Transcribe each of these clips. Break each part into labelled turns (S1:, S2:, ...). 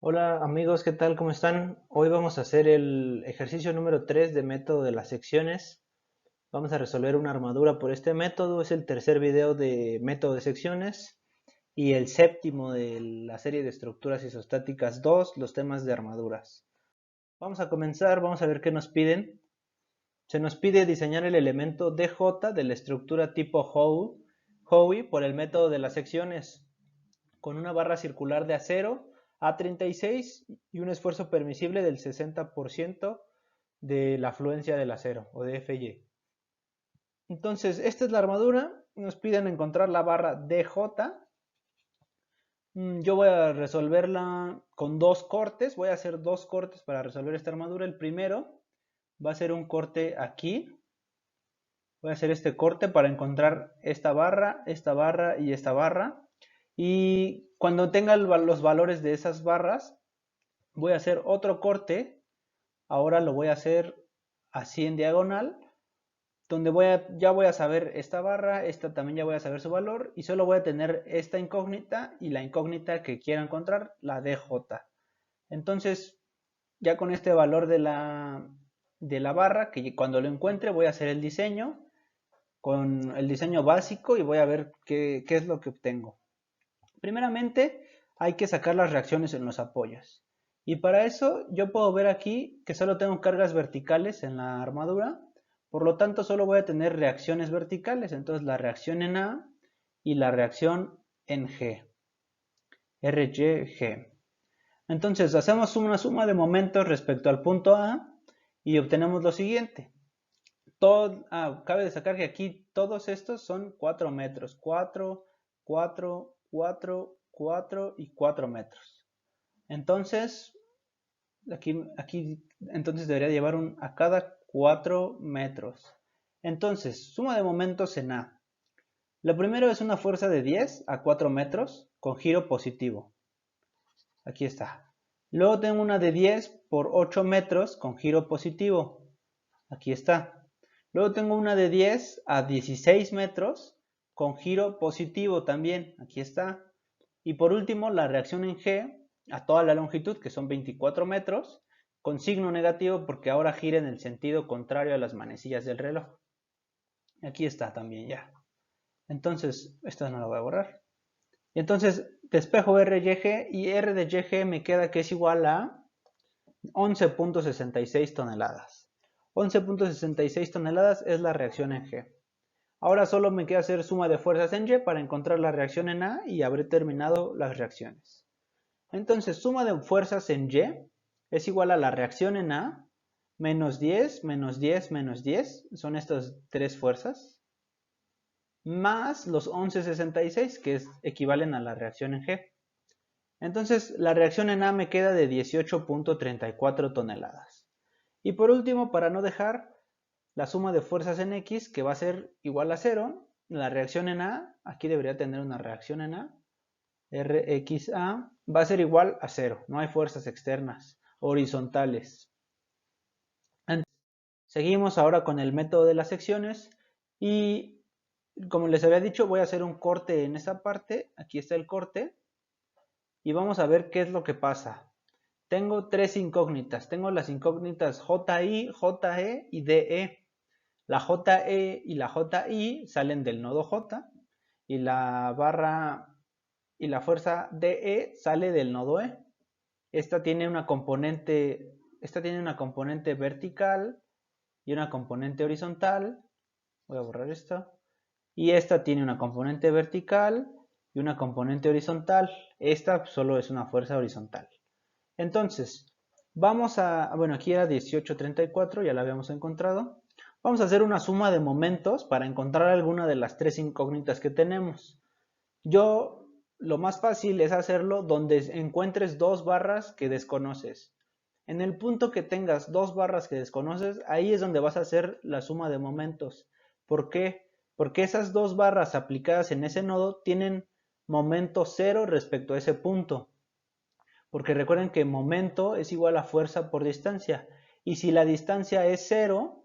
S1: Hola amigos, ¿qué tal? ¿Cómo están? Hoy vamos a hacer el ejercicio número 3 de método de las secciones. Vamos a resolver una armadura por este método. Es el tercer video de método de secciones y el séptimo de la serie de estructuras isostáticas 2, los temas de armaduras. Vamos a comenzar, vamos a ver qué nos piden. Se nos pide diseñar el elemento DJ de la estructura tipo Howe por el método de las secciones, con una barra circular de acero A36 y un esfuerzo permisible del 60% de la fluencia del acero o de Fy. Entonces, esta es la armadura. Nos piden encontrar la barra DJ. Yo voy a resolverla con dos cortes. Voy a hacer dos cortes para resolver esta armadura. El primero va a ser un corte aquí. Voy a hacer este corte para encontrar esta barra y esta barra. Y cuando tenga los valores de esas barras, voy a hacer otro corte. Ahora lo voy a hacer así en diagonal, donde ya voy a saber esta barra, esta también ya voy a saber su valor, y solo voy a tener esta incógnita y la incógnita que quiero encontrar, la DJ. Entonces, ya con este valor de la barra, que cuando lo encuentre voy a hacer el diseño, con el diseño básico, y voy a ver qué es lo que obtengo. Primeramente, hay que sacar las reacciones en los apoyos. Y para eso yo puedo ver aquí que solo tengo cargas verticales en la armadura. Por lo tanto, solo voy a tener reacciones verticales. Entonces, la reacción en A y la reacción en G. RG. Entonces, hacemos una suma de momentos respecto al punto A y obtenemos lo siguiente. Cabe destacar que aquí todos estos son 4 metros. 4, 4, 4, 4 y 4 metros. Entonces, aquí entonces debería llevar a cada 4 metros. Entonces, suma de momentos en A. Lo primero es una fuerza de 10 a 4 metros con giro positivo. Aquí está. Luego tengo una de 10 por 8 metros con giro positivo. Aquí está. Luego tengo una de 10 a 16 metros con giro positivo también. Aquí está. Y por último, la reacción en G a toda la longitud, que son 24 metros, con signo negativo porque ahora gira en el sentido contrario a las manecillas del reloj. Aquí está también ya. Entonces, esta no la voy a borrar. Y entonces, despejo RYG y R de YG me queda que es igual a 11.66 toneladas. 11.66 toneladas es la reacción en G. Ahora solo me queda hacer suma de fuerzas en Y para encontrar la reacción en A y habré terminado las reacciones. Entonces, suma de fuerzas en Y es igual a la reacción en A, menos 10, menos 10, menos 10, son estas tres fuerzas, más los 11.66, que equivalen a la reacción en G. Entonces, la reacción en A me queda de 18.34 toneladas. Y por último, para no dejar la suma de fuerzas en X, que va a ser igual a 0, la reacción en A, aquí debería tener una reacción en A, RXA va a ser igual a 0, no hay fuerzas externas, horizontales. Seguimos ahora con el método de las secciones y como les había dicho voy a hacer un corte en esa parte, aquí está el corte y vamos a ver qué es lo que pasa. Tengo tres incógnitas, tengo las incógnitas JI, JE y DE. La JE y la JI salen del nodo J y la barra y la fuerza DE sale del nodo E. Esta tiene una componente vertical y una componente horizontal. Voy a borrar esto. Y esta tiene una componente vertical y una componente horizontal. Esta solo es una fuerza horizontal. Entonces, bueno, aquí era 1834, ya la habíamos encontrado. Vamos a hacer una suma de momentos para encontrar alguna de las tres incógnitas que tenemos. Lo más fácil es hacerlo donde encuentres dos barras que desconoces. En el punto que tengas dos barras que desconoces, ahí es donde vas a hacer la suma de momentos. ¿Por qué? Porque esas dos barras aplicadas en ese nodo tienen momento cero respecto a ese punto. Porque recuerden que momento es igual a fuerza por distancia. Y si la distancia es cero,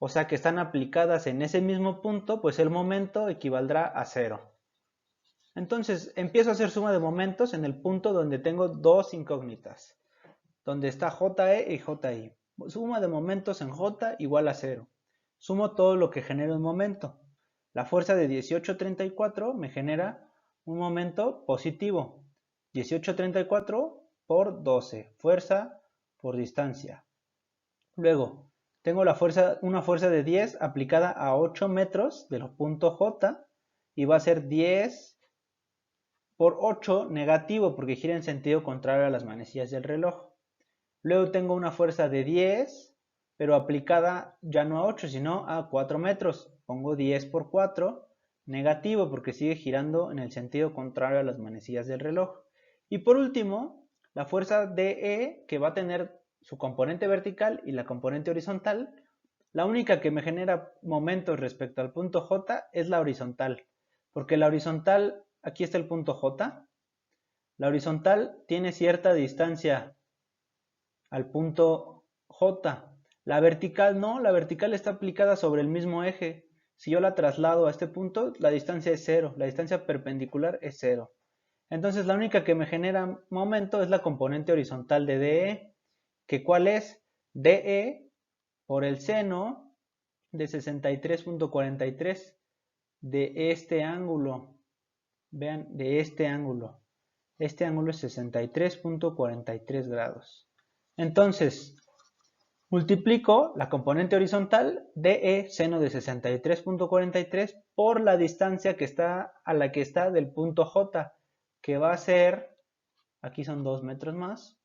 S1: o sea que están aplicadas en ese mismo punto, pues el momento equivaldrá a cero. Entonces empiezo a hacer suma de momentos en el punto donde tengo dos incógnitas, donde está JE y JI. Suma de momentos en J igual a 0. Sumo todo lo que genera un momento. La fuerza de 1834 me genera un momento positivo. 1834 por 12, fuerza por distancia. Luego, tengo una fuerza de 10 aplicada a 8 metros del punto J y va a ser 10 por 8 negativo porque gira en sentido contrario a las manecillas del reloj. Luego tengo una fuerza de 10, pero aplicada ya no a 8, sino a 4 metros. Pongo 10 por 4, negativo porque sigue girando en el sentido contrario a las manecillas del reloj. Y por último, la fuerza DE, que va a tener su componente vertical y la componente horizontal. La única que me genera momentos respecto al punto J es la horizontal, porque la horizontal, aquí está el punto J, la horizontal tiene cierta distancia al punto J. La vertical no, la vertical está aplicada sobre el mismo eje. Si yo la traslado a este punto, la distancia es 0, la distancia perpendicular es 0. Entonces la única que me genera momento es la componente horizontal de DE, que ¿cuál es? DE por el seno de 63.43 de este ángulo. Vean, de este ángulo. Este ángulo es 63.43 grados. Entonces, multiplico la componente horizontal DE seno de 63.43 por la distancia que está a la que está del punto J, que va a ser, aquí son 2 metros más,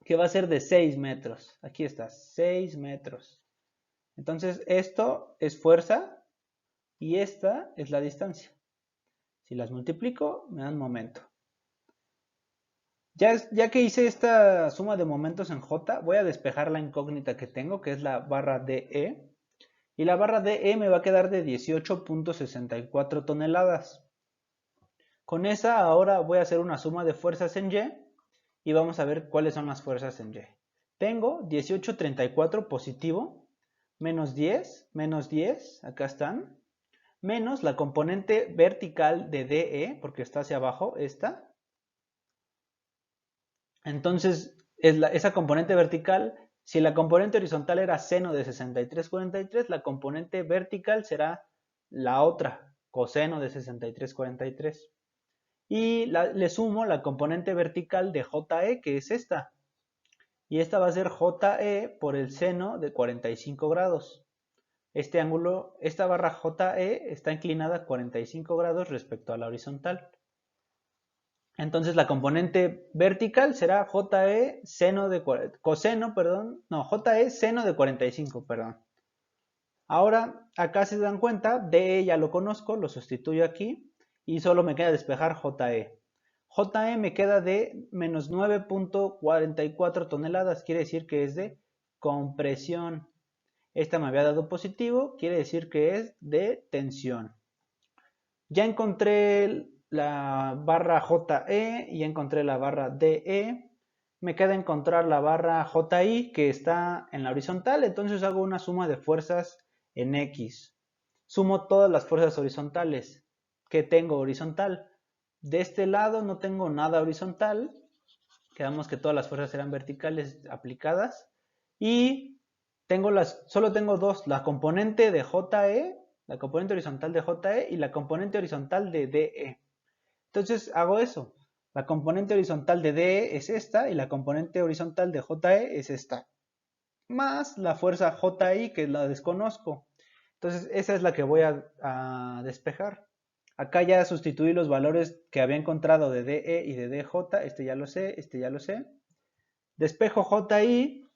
S1: que va a ser de 6 metros. Aquí está, 6 metros. Entonces, esto es fuerza y esta es la distancia. Si las multiplico, me dan momento. Ya que hice esta suma de momentos en J, voy a despejar la incógnita que tengo, que es la barra DE. Y la barra DE me va a quedar de 18.64 toneladas. Con esa ahora voy a hacer una suma de fuerzas en Y y vamos a ver cuáles son las fuerzas en Y. Tengo 18.34 positivo, menos 10, acá están, menos la componente vertical de DE, porque está hacia abajo, esta. Entonces, esa componente vertical, si la componente horizontal era seno de 63.43, la componente vertical será la otra, coseno de 63.43. Y le sumo la componente vertical de JE, que es esta. Y esta va a ser JE por el seno de 45 grados. Este ángulo, esta barra JE está inclinada 45 grados respecto a la horizontal. Entonces la componente vertical será JE seno de coseno, perdón, no, JE seno de 45, perdón. Ahora, acá se dan cuenta, DE ya lo conozco, lo sustituyo aquí y solo me queda despejar JE. JE me queda de menos 9.44 toneladas, quiere decir que es de compresión. Esta me había dado positivo, quiere decir que es de tensión. Ya encontré la barra JE y ya encontré la barra DE. Me queda encontrar la barra JI que está en la horizontal, entonces hago una suma de fuerzas en X. Sumo todas las fuerzas horizontales que tengo horizontal. De este lado no tengo nada horizontal. Quedamos que todas las fuerzas eran verticales aplicadas. Y solo tengo dos, la componente de JE, la componente horizontal de JE y la componente horizontal de DE. Entonces hago eso. La componente horizontal de DE es esta y la componente horizontal de JE es esta. Más la fuerza JI que la desconozco. Entonces esa es la que voy a despejar. Acá ya sustituí los valores que había encontrado de DE y de DJ. Este ya lo sé, este ya lo sé. Despejo JI.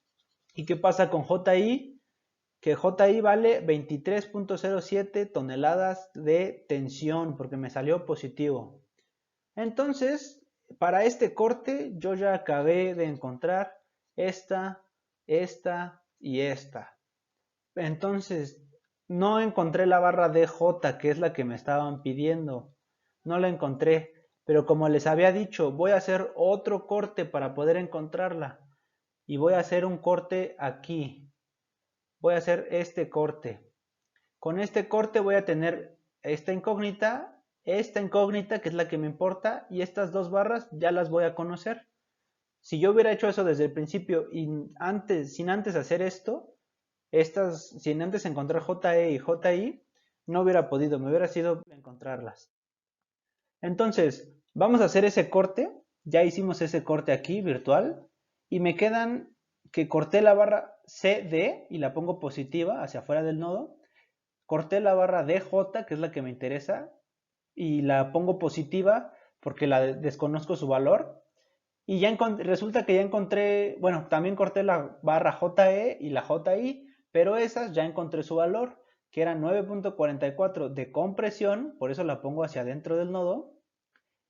S1: ¿Y qué pasa con JI? Que JI vale 23.07 toneladas de tensión porque me salió positivo. Entonces, para este corte yo ya acabé de encontrar esta y esta. Entonces, no encontré la barra DJ, que es la que me estaban pidiendo. No la encontré, pero como les había dicho, voy a hacer otro corte para poder encontrarla. Y voy a hacer un corte aquí. Voy a hacer este corte. Con este corte voy a tener esta incógnita esta incógnita, que es la que me importa, y estas dos barras ya las voy a conocer. Si yo hubiera hecho eso desde el principio y sin antes hacer esto, sin antes encontrar JE y JI, no hubiera podido, me hubiera sido encontrarlas. Entonces, vamos a hacer ese corte. Ya hicimos ese corte aquí, virtual. Y me quedan que corté la barra CD y la pongo positiva hacia afuera del nodo. Corté la barra DJ, que es la que me interesa, y la pongo positiva porque la desconozco su valor. Y ya resulta que ya encontré, bueno, también corté la barra JE y la JI, pero esas ya encontré su valor, que era 9.44 de compresión, por eso la pongo hacia adentro del nodo,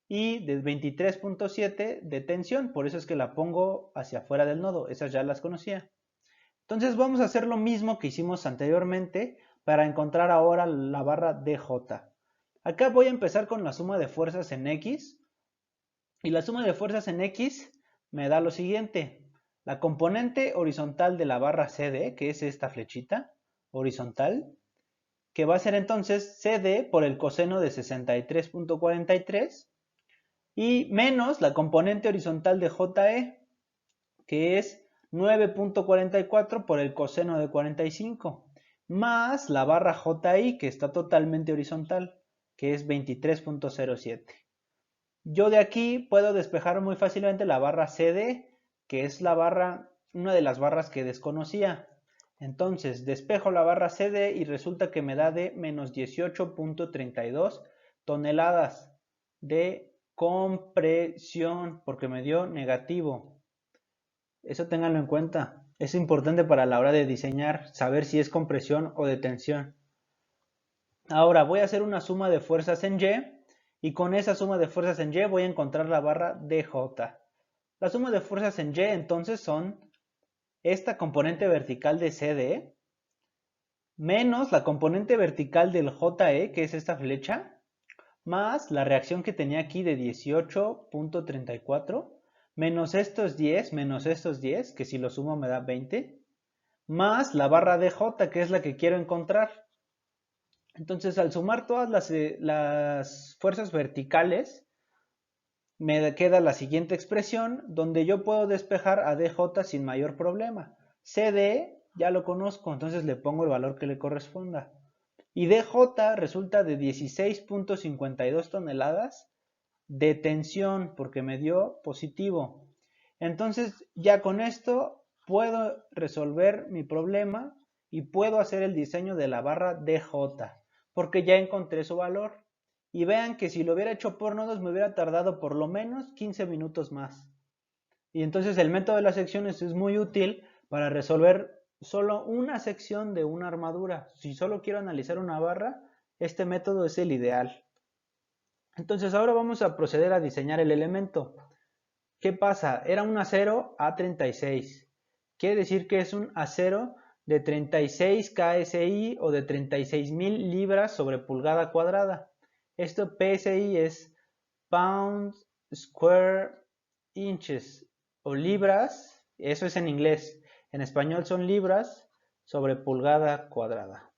S1: y de 23.7 de tensión, por eso es que la pongo hacia afuera del nodo, esas ya las conocía. Entonces vamos a hacer lo mismo que hicimos anteriormente para encontrar ahora la barra DJ. Acá voy a empezar con la suma de fuerzas en X, y la suma de fuerzas en X me da lo siguiente. La componente horizontal de la barra CD, que es esta flechita horizontal, que va a ser entonces CD por el coseno de 63.43 y menos la componente horizontal de JE, que es 9.44 por el coseno de 45, más la barra JI, que está totalmente horizontal, que es 23.07. Yo de aquí puedo despejar muy fácilmente la barra CD, que es una de las barras que desconocía. Entonces despejo la barra CD y resulta que me da de menos 18.32 toneladas de compresión, porque me dio negativo. Eso ténganlo en cuenta. Es importante para la hora de diseñar, saber si es compresión o de tensión. Ahora voy a hacer una suma de fuerzas en Y y con esa suma de fuerzas en Y voy a encontrar la barra DJ. La suma de fuerzas en Y entonces son esta componente vertical de CD menos la componente vertical del JE, que es esta flecha, más la reacción que tenía aquí de 18.34, menos estos 10, que si lo sumo me da 20, más la barra DJ, que es la que quiero encontrar. Entonces, al sumar todas las fuerzas verticales, me queda la siguiente expresión, donde yo puedo despejar a DJ sin mayor problema. CD ya lo conozco, entonces le pongo el valor que le corresponda. Y DJ resulta de 16.52 toneladas de tensión, porque me dio positivo. Entonces, ya con esto puedo resolver mi problema y puedo hacer el diseño de la barra DJ, porque ya encontré su valor. Y vean que si lo hubiera hecho por nodos me hubiera tardado por lo menos 15 minutos más. Y entonces el método de las secciones es muy útil para resolver solo una sección de una armadura. Si solo quiero analizar una barra, este método es el ideal. Entonces ahora vamos a proceder a diseñar el elemento. ¿Qué pasa? Era un acero A36. Quiere decir que es un acero de 36 KSI o de 36.000 libras sobre pulgada cuadrada. Esto PSI es Pounds Square Inches o libras, eso es en inglés. En español son libras sobre pulgada cuadrada.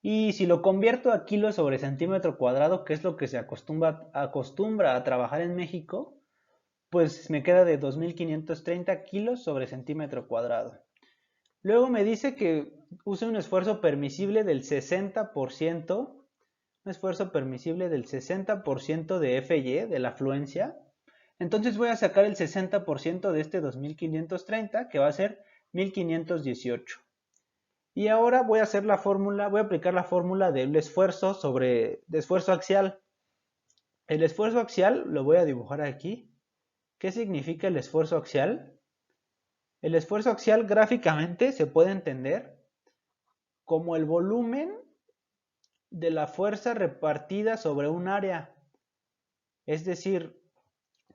S1: Y si lo convierto a kilos sobre centímetro cuadrado, que es lo que se acostumbra a trabajar en México, pues me queda de 2530 kilos sobre centímetro cuadrado. Luego me dice que use un esfuerzo permisible del 60%, un esfuerzo permisible del 60% de FY, de la afluencia. Entonces voy a sacar el 60% de este 2530, que va a ser 1518. Y ahora voy a hacer la fórmula, voy a aplicar la fórmula del esfuerzo de esfuerzo axial. El esfuerzo axial lo voy a dibujar aquí. ¿Qué significa el esfuerzo axial? El esfuerzo axial gráficamente se puede entender como el volumen de la fuerza repartida sobre un área. Es decir,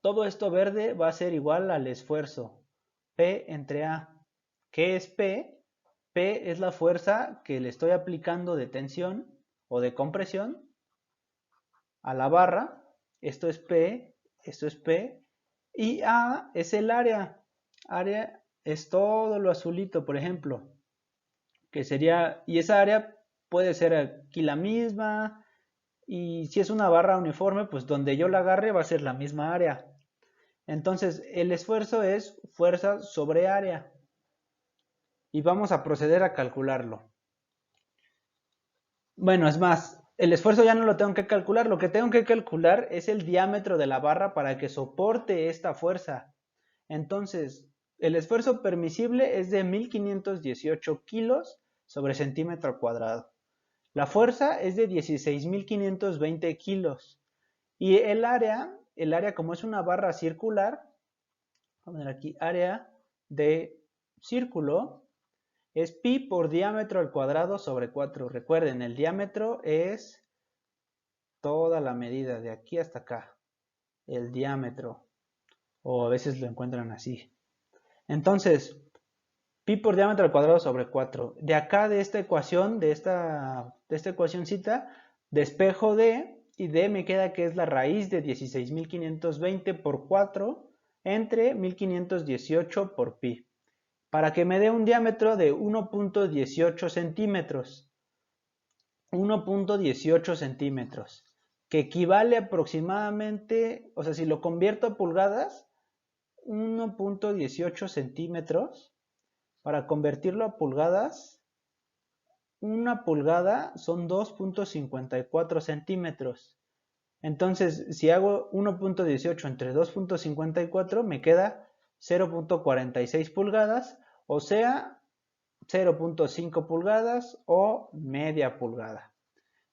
S1: todo esto verde va a ser igual al esfuerzo P entre A. ¿Qué es P? P es la fuerza que le estoy aplicando de tensión o de compresión a la barra. Esto es P, esto es P. Y A es el área. Área es todo lo azulito, por ejemplo. Que sería, y esa área puede ser aquí la misma,
S2: y si es una barra uniforme, pues donde yo la agarre va a ser la misma área. Entonces, el esfuerzo es fuerza sobre área. Y vamos a proceder a calcularlo. Bueno, es más, el esfuerzo ya no lo tengo que calcular. Lo que tengo que calcular es el diámetro de la barra para que soporte esta fuerza. Entonces, el esfuerzo permisible es de 1518 kilos sobre centímetro cuadrado. La fuerza es de 16.520 kilos. Y el área como es una barra circular, vamos a ver aquí, área de círculo, es pi por diámetro al cuadrado sobre 4. Recuerden, el diámetro es toda la medida de aquí hasta acá. El diámetro. O a veces lo encuentran así. Entonces, pi por diámetro al cuadrado sobre 4. De acá de esta ecuación, de esta ecuacioncita, despejo d y d me queda que es la raíz de 16.520 por 4 entre 1518 por pi. Para que me dé un diámetro de 1.18 centímetros. 1.18 centímetros, que equivale aproximadamente, o sea, si lo convierto a pulgadas, 1.18 centímetros, para convertirlo a pulgadas, una pulgada son 2.54 centímetros. Entonces, si hago 1.18 entre 2.54, me queda 0.46 pulgadas, o sea, 0.5 pulgadas o media pulgada.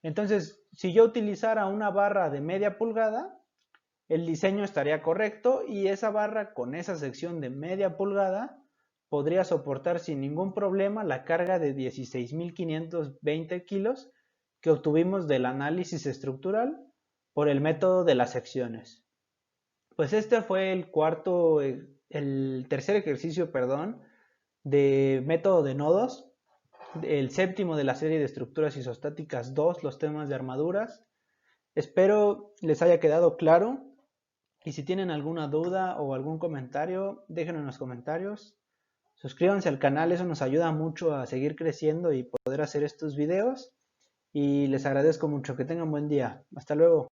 S2: Entonces, si yo utilizara una barra de media pulgada, el diseño estaría correcto y esa barra con esa sección de media pulgada podría soportar sin ningún problema la carga de 16.520 kilos que obtuvimos del análisis estructural por el método de las secciones. Pues este fue el tercer ejercicio, perdón, de método de nodos, el séptimo de la serie de estructuras isostáticas 2, los temas de armaduras. Espero les haya quedado claro y si tienen alguna duda o algún comentario, déjenlo en los comentarios. Suscríbanse al canal, eso nos ayuda mucho a seguir creciendo y poder hacer estos videos. Y les agradezco mucho, que tengan buen día. Hasta luego.